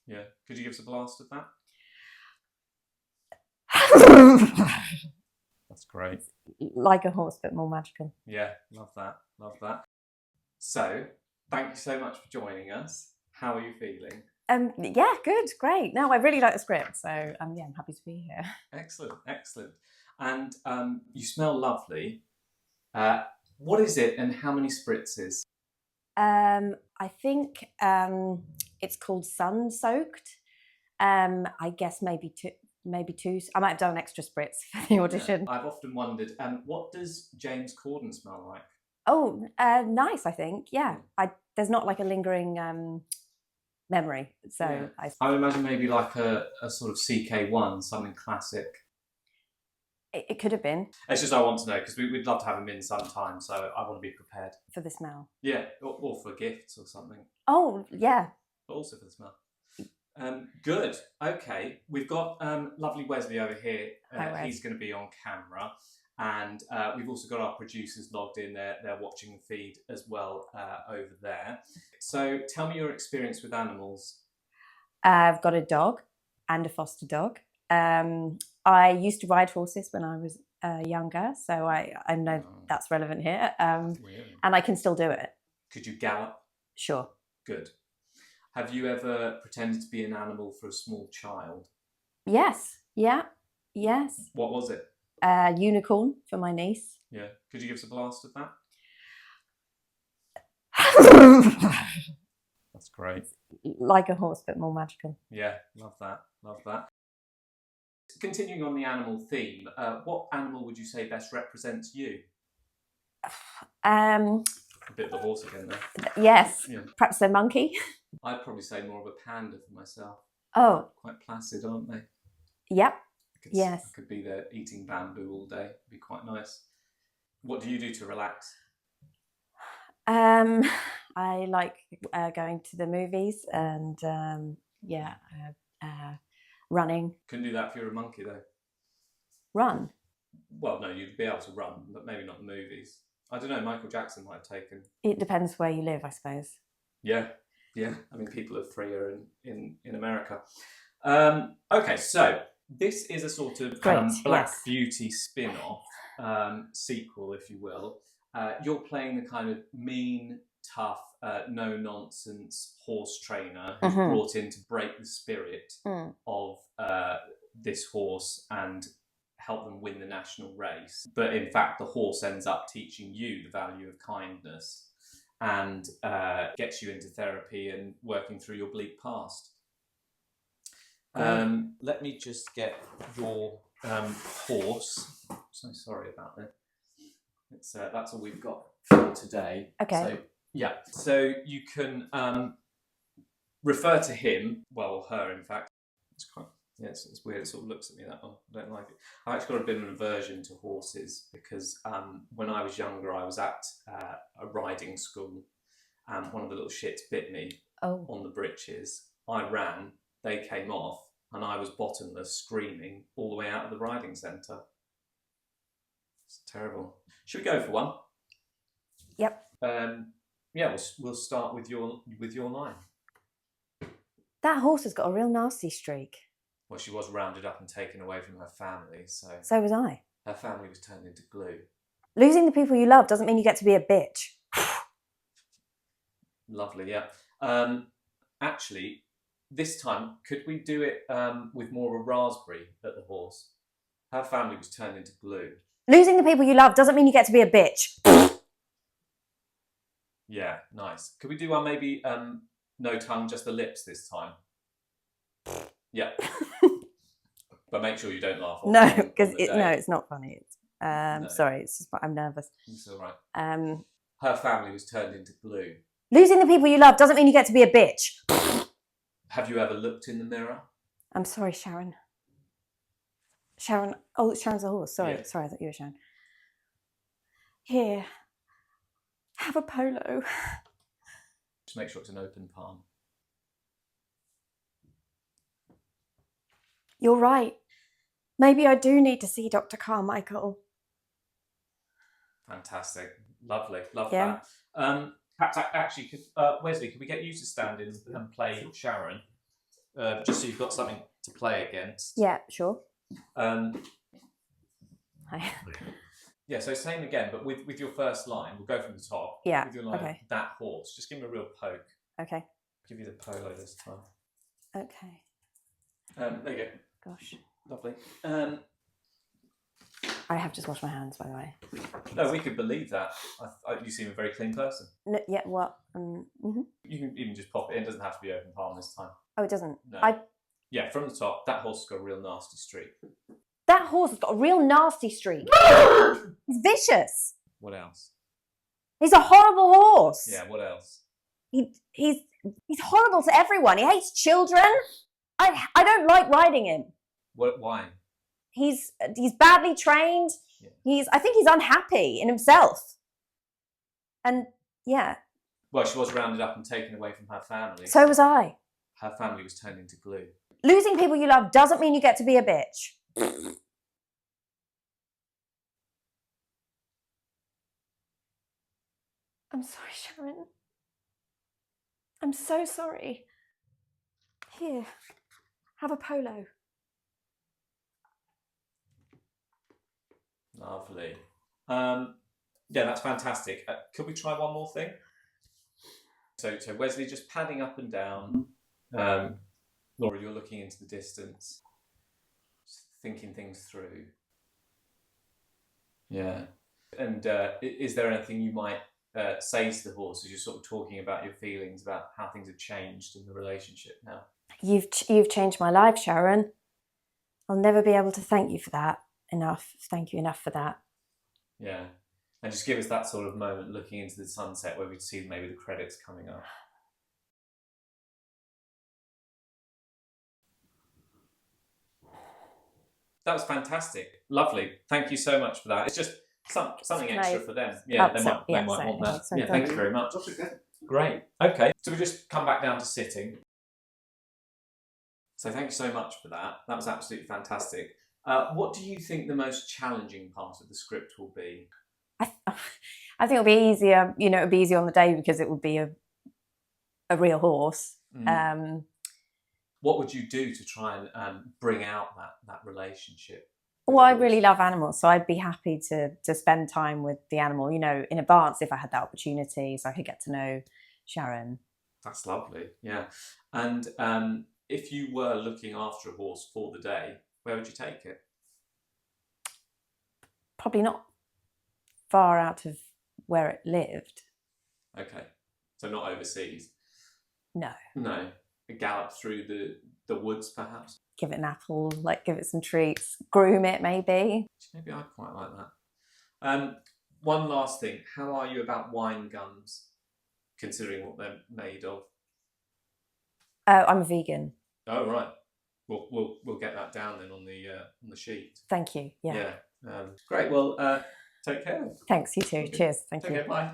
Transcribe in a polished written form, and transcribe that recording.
Yeah. Could you give us a blast of that? That's great. Like a horse, but more magical. Yeah, love that. Love that. So, thank you so much for joining us. How are you feeling? Yeah, good, great. No, I really like the script, so yeah, I'm happy to be here. Excellent, excellent. And you smell lovely. What is it, and how many spritzes? I think it's called Sun Soaked. I guess maybe two. I might have done an extra spritz for the audition. Yeah, I've often wondered, what does James Corden smell like? Oh, nice. I think, yeah. There's not like a lingering memory, so yeah. I would imagine maybe like a sort of CK1, something classic. It could have been. It's just I want to know, because we'd love to have him in sometime, so I want to be prepared. For the smell? Yeah, or for gifts or something. Oh, yeah. But also for the smell. Good. Okay, we've got lovely Wesley over here. He's going to be on camera. And we've also got our producers logged in there. They're watching the feed as well over there. So tell me your experience with animals. I've got a dog and a foster dog. I used to ride horses when I was younger, so I know that's relevant here. Really? And I can still do it. Could you gallop? Sure. Good. Have you ever pretended to be an animal for a small child? Yes. Yeah. Yes. What was it? Unicorn for my niece. Yeah. Could you give us a blast of that? That's great. Like a horse, but more magical. Yeah, love that. Love that. Continuing on the animal theme, what animal would you say best represents you? A bit of a horse again there. Yes. Yeah. Perhaps a monkey. I'd probably say more of a panda for myself. Oh. Quite placid, aren't they? Yep. Yes. I could be there eating bamboo all day. It'd be quite nice. What do you do to relax? I like going to the movies and running. Couldn't do that if you're a monkey though. Run? Well, no, you'd be able to run, but maybe not the movies. I don't know, Michael Jackson might have taken. It depends where you live, I suppose. Yeah, yeah. I mean, people are freer in America. Okay, so this is a sort of Black Beauty spin-off, sequel, if you will. You're playing the kind of mean, tough, no-nonsense horse trainer who's brought in to break the spirit of this horse and help them win the national race. But in fact, the horse ends up teaching you the value of kindness and gets you into therapy and working through your bleak past. Let me just get your horse. So sorry about that. It's that's all we've got for today. Okay. So, yeah. So you can refer to him, well, her, in fact. It's quite. Yeah, it's weird. It sort of looks at me that way. I don't like it. I've actually got a bit of an aversion to horses because when I was younger, I was at a riding school, and one of the little shits bit me on the britches. I ran. They came off. And I was bottomless, screaming all the way out of the riding centre. It's terrible. Should we go for one? Yep. Yeah, we'll start with your line. That horse has got a real nasty streak. Well, she was rounded up and taken away from her family, so... So was I. Her family was turned into glue. Losing the people you love doesn't mean you get to be a bitch. Lovely, yeah. Actually... This time, could we do it with more of a raspberry at the horse? Her family was turned into glue. Losing the people you love doesn't mean you get to be a bitch. Yeah, nice. Could we do one maybe no tongue, just the lips this time? Yeah. But make sure you don't laugh. No, because it's not funny. No. Sorry, it's just I'm nervous. It's all right. Her family was turned into glue. Losing the people you love doesn't mean you get to be a bitch. Have you ever looked in the mirror? I'm sorry, Sharon. Sharon. Oh, Sharon's a horse. Sorry, yeah. Sorry, I thought you were Sharon. Here, have a polo. Just make sure it's an open palm. You're right. Maybe I do need to see Dr. Carmichael. Fantastic. Lovely. Love that. Perhaps actually, Wesley, could we get you to stand in and play Sharon? just so you've got something to play against. Yeah, sure. Hi. Hi. Yeah, so same again, but with your first line, we'll go from the top. Yeah, With your line, okay. that horse. Just give him a real poke. Okay. Give you the polo this time. Okay. There you go. Gosh. Lovely. I have just washed my hands, by the way. No, we could believe that. You seem a very clean person. No, yeah, what? You can even just pop it in. It doesn't have to be open palm this time. Oh, it doesn't? No. Yeah, from the top, that horse has got a real nasty streak. That horse has got a real nasty streak. He's vicious. What else? He's a horrible horse. Yeah, what else? He's horrible to everyone. He hates children. I don't like riding him. Why? He's badly trained. Yeah. I think he's unhappy in himself. And yeah. Well, she was rounded up and taken away from her family. So was I. Her family was turned into glue. Losing people you love doesn't mean you get to be a bitch. I'm sorry, Sharon. I'm so sorry. Here, have a polo. Lovely. Yeah, that's fantastic. Could we try one more thing? So Wesley, just padding up and down. Laura, you're looking into the distance, just thinking things through. Yeah. And is there anything you might say to the horse as you're sort of talking about your feelings about how things have changed in the relationship now? You've changed my life, Sharon. I'll never be able to thank you for that enough. Thank you enough for that. Yeah. And just give us that sort of moment looking into the sunset where we'd see maybe the credits coming up. That was fantastic. Lovely. Thank you so much for that. It's just something extra for them. Yeah, they might want that. Yeah, thank you very much. Great. Okay. So we just come back down to sitting. So thank you so much for that. That was absolutely fantastic. What do you think the most challenging part of the script will be? I think it'll be easier. You know, it'll be easier on the day because it would be a real horse. What would you do to try and bring out that relationship? Well, I really love animals, so I'd be happy to spend time with the animal, you know, in advance if I had that opportunity, so I could get to know Sharon. That's lovely, yeah. And if you were looking after a horse for the day, where would you take it? Probably not far out of where it lived. Okay, so not overseas? No. No. A gallop through the woods, perhaps? Give it an apple, like give it some treats, groom it maybe. Maybe I'd quite like that. One last thing, how are you about wine gums, considering what they're made of? I'm a vegan. Oh, right. We'll get that down then on the sheet. Thank you. Yeah. Yeah. Great. Well, take care. Thanks. You too. Okay. Cheers. Thank you. Okay. Bye.